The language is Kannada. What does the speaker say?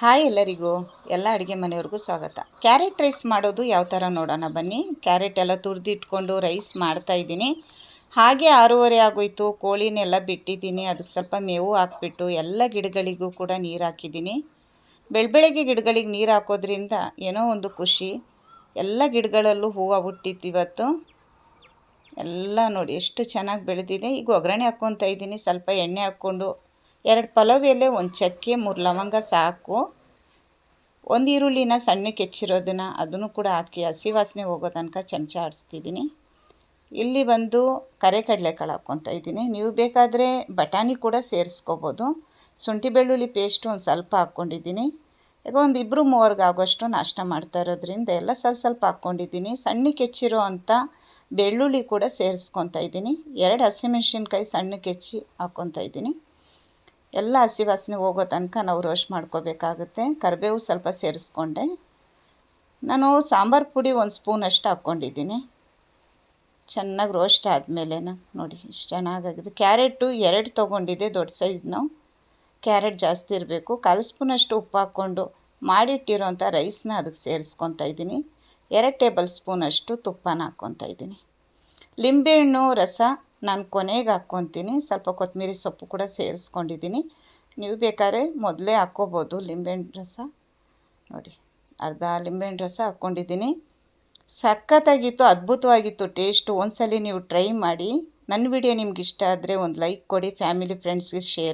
ಹಾಯ್ ಎಲ್ಲರಿಗೂ, ಎಲ್ಲ ಅಡುಗೆ ಮನೆಯವ್ರಿಗೂ ಸ್ವಾಗತ. ಕ್ಯಾರೆಟ್ ರೈಸ್ ಮಾಡೋದು ಯಾವ ಥರ ನೋಡೋಣ ಬನ್ನಿ. ಕ್ಯಾರೆಟ್ ಎಲ್ಲ ತುರಿದಿಟ್ಕೊಂಡು ರೈಸ್ ಮಾಡ್ತಾಯಿದ್ದೀನಿ. ಹಾಗೆ 6:30 ಆಗೋಯ್ತು. ಕೋಳಿನೆಲ್ಲ ಬಿಟ್ಟಿದ್ದೀನಿ. ಅದಕ್ಕೆ ಸ್ವಲ್ಪ ಮೇವು ಹಾಕ್ಬಿಟ್ಟು ಎಲ್ಲ ಗಿಡಗಳಿಗೂ ಕೂಡ ನೀರು ಹಾಕಿದ್ದೀನಿ. ಬೆಳಬೆಳಗ್ಗೆ ಗಿಡಗಳಿಗೆ ನೀರು ಹಾಕೋದ್ರಿಂದ ಏನೋ ಒಂದು ಖುಷಿ. ಎಲ್ಲ ಗಿಡಗಳಲ್ಲೂ ಹೂವು ಹುಟ್ಟಿತ್ತು ಇವತ್ತು. ಎಲ್ಲ ನೋಡಿ ಎಷ್ಟು ಚೆನ್ನಾಗಿ ಬೆಳೆದಿದೆ. ಈಗ ಒಗ್ಗರಣೆ ಹಾಕ್ಕೊತಾ ಇದ್ದೀನಿ. ಸ್ವಲ್ಪ ಎಣ್ಣೆ ಹಾಕ್ಕೊಂಡು 2 ಪಲಾವ್ ಎಲೆ, 1 ಚಕ್ಕೆ, 3 ಲವಂಗ ಸಾಕು. 1 ಈರುಳ್ಳಿನ ಸಣ್ಣಕ್ಕೆ ಹೆಚ್ಚಿರೋದನ್ನು ಅದನ್ನು ಕೂಡ ಹಾಕಿ ಹಸಿ ವಾಸನೆ ಹೋಗೋ ತನಕ ಚಮಚ ಆಡಿಸ್ತಿದ್ದೀನಿ. ಇಲ್ಲಿ ಬಂದು ಕಡಲೆಕಾಳು ಹಾಕ್ಕೊತಾ ಇದ್ದೀನಿ. ನೀವು ಬೇಕಾದರೆ ಬಟಾಣಿ ಕೂಡ ಸೇರಿಸ್ಕೋಬೋದು. ಶುಂಠಿ ಬೆಳ್ಳುಳ್ಳಿ ಪೇಸ್ಟು ಒಂದು ಸ್ವಲ್ಪ ಹಾಕ್ಕೊಂಡಿದ್ದೀನಿ. ಈಗ ಒಂದು 2-3 ಆಗೋಷ್ಟು ನಾಷ್ಟ ಮಾಡ್ತಾ ಇರೋದ್ರಿಂದ ಎಲ್ಲ ಸ್ವಲ್ಪ ಹಾಕ್ಕೊಂಡಿದ್ದೀನಿ. ಸಣ್ಣಕ್ಕೆ ಹೆಚ್ಚಿರೋ ಅಂಥ ಬೆಳ್ಳುಳ್ಳಿ ಕೂಡ ಸೇರಿಸ್ಕೊತಾ ಇದ್ದೀನಿ. 2 ಹಸಿಮೆಣ್ಸಿನ್ಕಾಯಿ ಸಣ್ಣಕ್ಕೆ ಹೆಚ್ಚಿ ಹಾಕ್ಕೊತಾ ಇದ್ದೀನಿ. ಎಲ್ಲ ಹಸಿ ವಾಸನೆ ಹೋಗೋ ತನಕ ನಾವು ರೋಸ್ಟ್ ಮಾಡ್ಕೋಬೇಕಾಗುತ್ತೆ. ಕರಿಬೇವು ಸ್ವಲ್ಪ ಸೇರಿಸ್ಕೊಂಡೆ. ನಾನು ಸಾಂಬಾರು ಪುಡಿ 1 ಸ್ಪೂನಷ್ಟು ಹಾಕ್ಕೊಂಡಿದ್ದೀನಿ. ಚೆನ್ನಾಗಿ ರೋಸ್ಟ್ ಆದಮೇಲೆ ನೋಡಿ ಇಷ್ಟು ಚೆನ್ನಾಗಾಗಿದೆ. ಕ್ಯಾರೆಟು 2 ತೊಗೊಂಡಿದ್ದೆ, ದೊಡ್ಡ ಸೈಜ್ನು. ಕ್ಯಾರೆಟ್ ಜಾಸ್ತಿ ಇರಬೇಕು. 1/4 ಸ್ಪೂನಷ್ಟು ಉಪ್ಪು ಹಾಕ್ಕೊಂಡು ಮಾಡಿಟ್ಟಿರೋಂಥ ರೈಸ್ನ ಅದಕ್ಕೆ ಸೇರಿಸ್ಕೊತಾ ಇದ್ದೀನಿ. 2 ಟೇಬಲ್ ಸ್ಪೂನಷ್ಟು ತುಪ್ಪನ ಹಾಕ್ಕೊತಾ ಇದ್ದೀನಿ. ಲಿಂಬೆಹಣ್ಣು ರಸ ನಾನು ಕೊನೆಗೆ ಹಾಕ್ಕೊತೀನಿ. ಸ್ವಲ್ಪ ಕೊತ್ತಂಬರಿ ಸೊಪ್ಪು ಕೂಡ ಸೇರಿಸ್ಕೊಂಡಿದ್ದೀನಿ. ನೀವು ಬೇಕಾದ್ರೆ ಮೊದಲೇ ಹಾಕ್ಕೋಬೋದು ಲಿಂಬೆಹಣ್ಣು ರಸ. ನೋಡಿ ಅರ್ಧ ಲಿಂಬೆಹಣ್ಣು ರಸ ಹಾಕ್ಕೊಂಡಿದ್ದೀನಿ. ಸಖತ್ತಾಗಿತ್ತು, ಅದ್ಭುತವಾಗಿತ್ತು ಟೇಸ್ಟು. ಒಂದ್ಸಲ ನೀವು ಟ್ರೈ ಮಾಡಿ. ನನ್ನ ವಿಡಿಯೋ ನಿಮ್ಗೆ ಇಷ್ಟ ಆದರೆ ಒಂದು ಲೈಕ್ ಕೊಡಿ, ಫ್ಯಾಮಿಲಿ ಫ್ರೆಂಡ್ಸ್ಗೆ ಶೇರ್